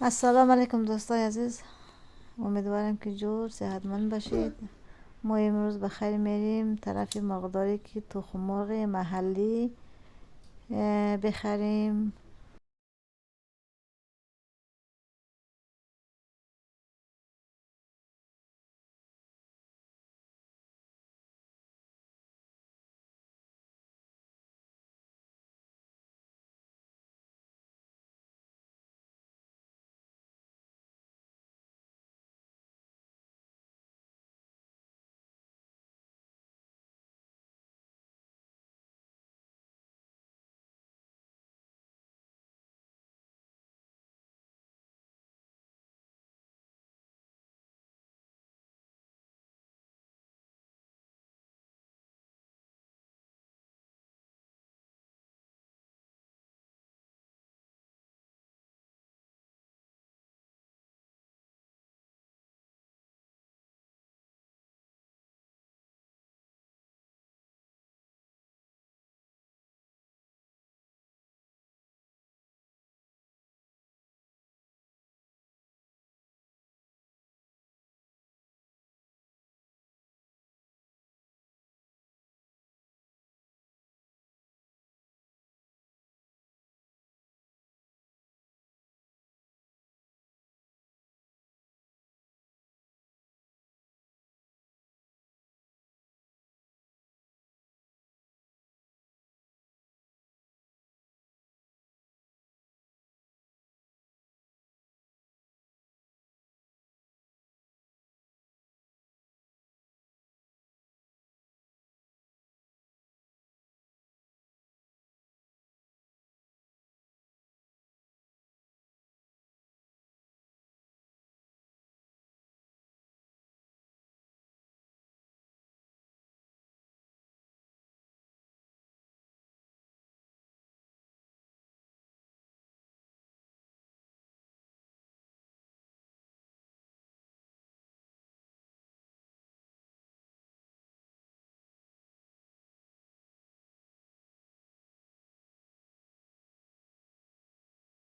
السلام علیکم دوستای عزیز، امیدوارم که جور صحتمند باشید. ما امروز به خیر میریم طرف مقداری که تخم مرغ محلی بخریم.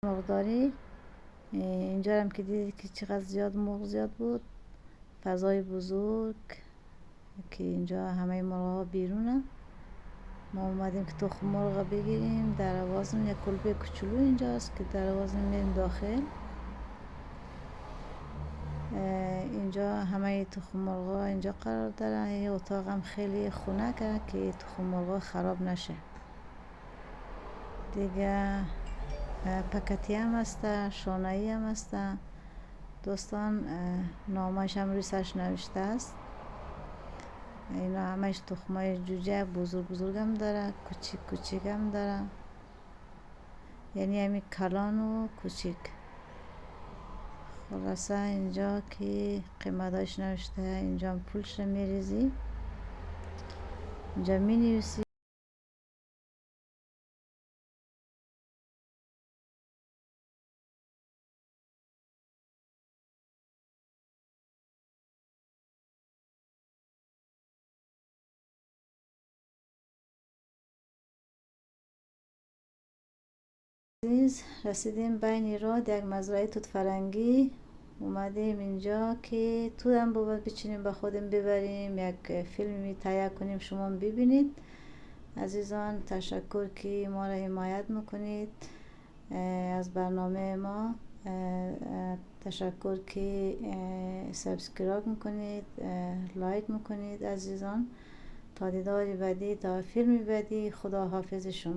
مقداری اینجا هم که دیدید که چقدر زیاد مرغ زیاد بود، فضای بزرگ که اینجا همه مرغ بیرونه. ما اومدیم که تخم مرغ بگیریم. در آوازم یک کلبه کوچولو اینجاست که در آوازم میریم داخل. اینجا همه تخم مرغا اینجا قرار دارن. این اتاق هم خیلی خنکه که تخم مرغا خراب نشه. دیگه پکتی هم هسته، شانه‌ای هم هسته. دوستان نامش هم روی سرش نوشته است. اینا همش تخمای جوجه بزرگ بزرگ هم داره، کوچیک کوچیک هم داره، یعنی همین کلان و کوچیک. خلاصه اینجا که قیمتاش نوشته، اینجا هم پولش رو میریزی، اینجا می نویسی. رسیدیم بین راه یک مزرعه توت فرنگی. اومدیم اینجا که تو هم باید بچینیم به خودم ببریم، یک فیلمی تهیه کنیم شما ببینید. عزیزان تشکر که ما را حمایت میکنید از برنامه ما. تشکر که سابسکرایب میکنید، لایک میکنید. عزیزان تا دیدار بعدی، تا فیلم بعدی، خدا حافظ شما.